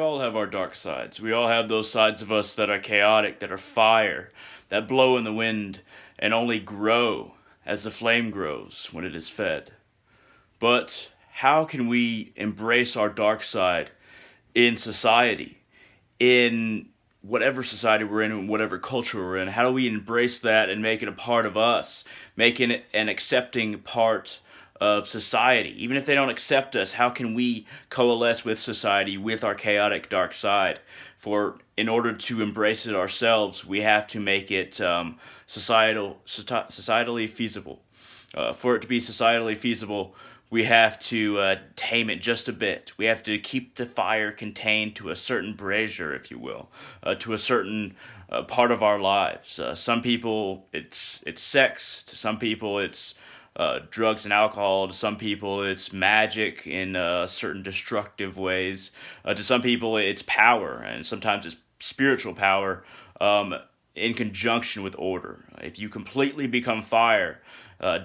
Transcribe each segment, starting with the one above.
all have our dark sides. We all have those sides of us that are chaotic, that are fire, that blow in the wind, and only grow as the flame grows when it is fed. But how can we embrace our dark side in society, in whatever society we're in, whatever culture we're in? How do we embrace that and make it a part of us, making it an accepting part of society? Even if they don't accept us, how can we coalesce with society, with our chaotic dark side? For in order to embrace it ourselves, we have to make it societally feasible. For it to be societally feasible, we have to tame it just a bit. We have to keep the fire contained to a certain brazier, if you will, to a certain part of our lives. Some people, it's sex. To some people, it's drugs and alcohol. To some people, it's magic in certain destructive ways. To some people, it's power, and sometimes it's spiritual power in conjunction with order. If you completely become fire,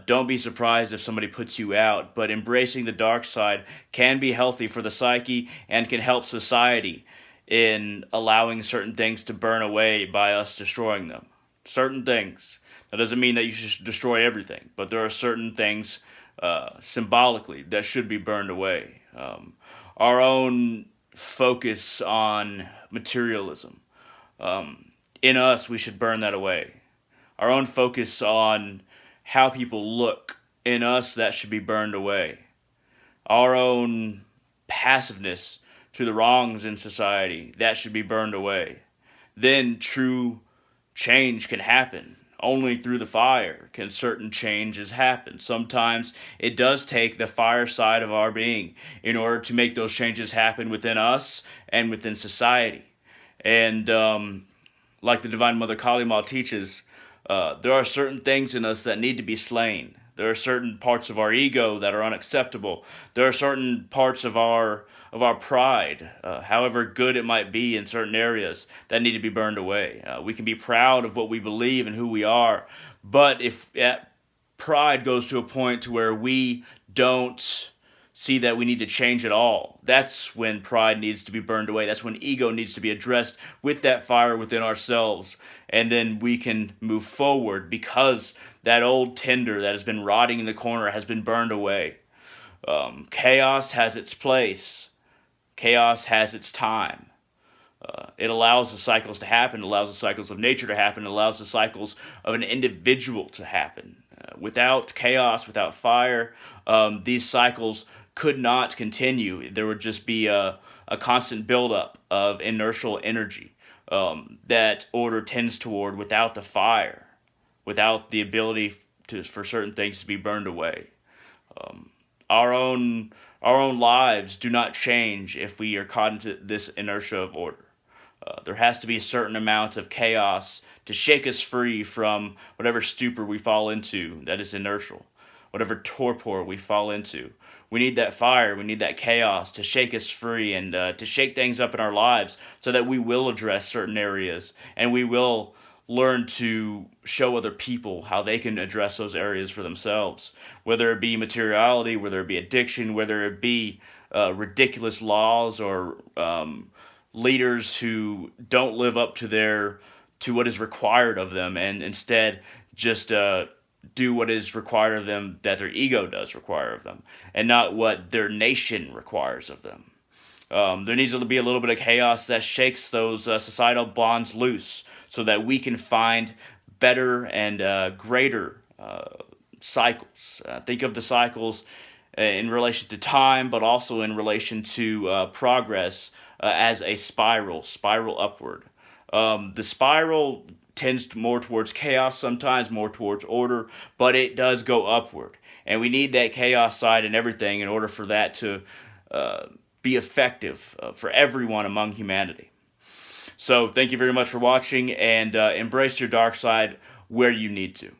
don't be surprised if somebody puts you out, but embracing the dark side can be healthy for the psyche and can help society in allowing certain things to burn away by us destroying them. Certain things. That doesn't mean that you should destroy everything, but there are certain things symbolically that should be burned away. Our own focus on materialism. In us, we should burn that away. Our own focus on how people look, in us, that should be burned away. Our own passiveness to the wrongs in society, that should be burned away. Then true change can happen. Only through the fire can certain changes happen. Sometimes it does take the fire side of our being in order to make those changes happen within us and within society. And like the Divine Mother Kali Ma teaches, there are certain things in us that need to be slain. There are certain parts of our ego that are unacceptable. There are certain parts of our pride, however good it might be in certain areas, that need to be burned away. We can be proud of what we believe and who we are, but if that pride goes to a point to where we don't see that we need to change at all, that's when pride needs to be burned away. That's when ego needs to be addressed with that fire within ourselves. And then we can move forward because that old tinder that has been rotting in the corner has been burned away. Chaos has its place. Chaos has its time. It allows the cycles to happen, allows the cycles of nature to happen, allows the cycles of an individual to happen. Without chaos, without fire, these cycles could not continue. There would just be a constant buildup of inertial energy that order tends toward without the fire, without the ability for certain things to be burned away. Our own lives do not change if we are caught into this inertia of order. There has to be a certain amount of chaos to shake us free from whatever stupor we fall into that is inertial, whatever torpor we fall into. We need that fire, we need that chaos to shake us free and to shake things up in our lives so that we will address certain areas and we will learn to show other people how they can address those areas for themselves, whether it be materiality, whether it be addiction, whether it be ridiculous laws or leaders who don't live up to what is required of them and instead just do what is required of them that their ego does require of them and not what their nation requires of them. There needs to be a little bit of chaos that shakes those societal bonds loose so that we can find better and greater cycles. Think of the cycles in relation to time, but also in relation to progress as a spiral upward. The spiral tends more towards chaos sometimes, more towards order, but it does go upward. And we need that chaos side in everything in order for that to be effective for everyone among humanity. So thank you very much for watching, and embrace your dark side where you need to.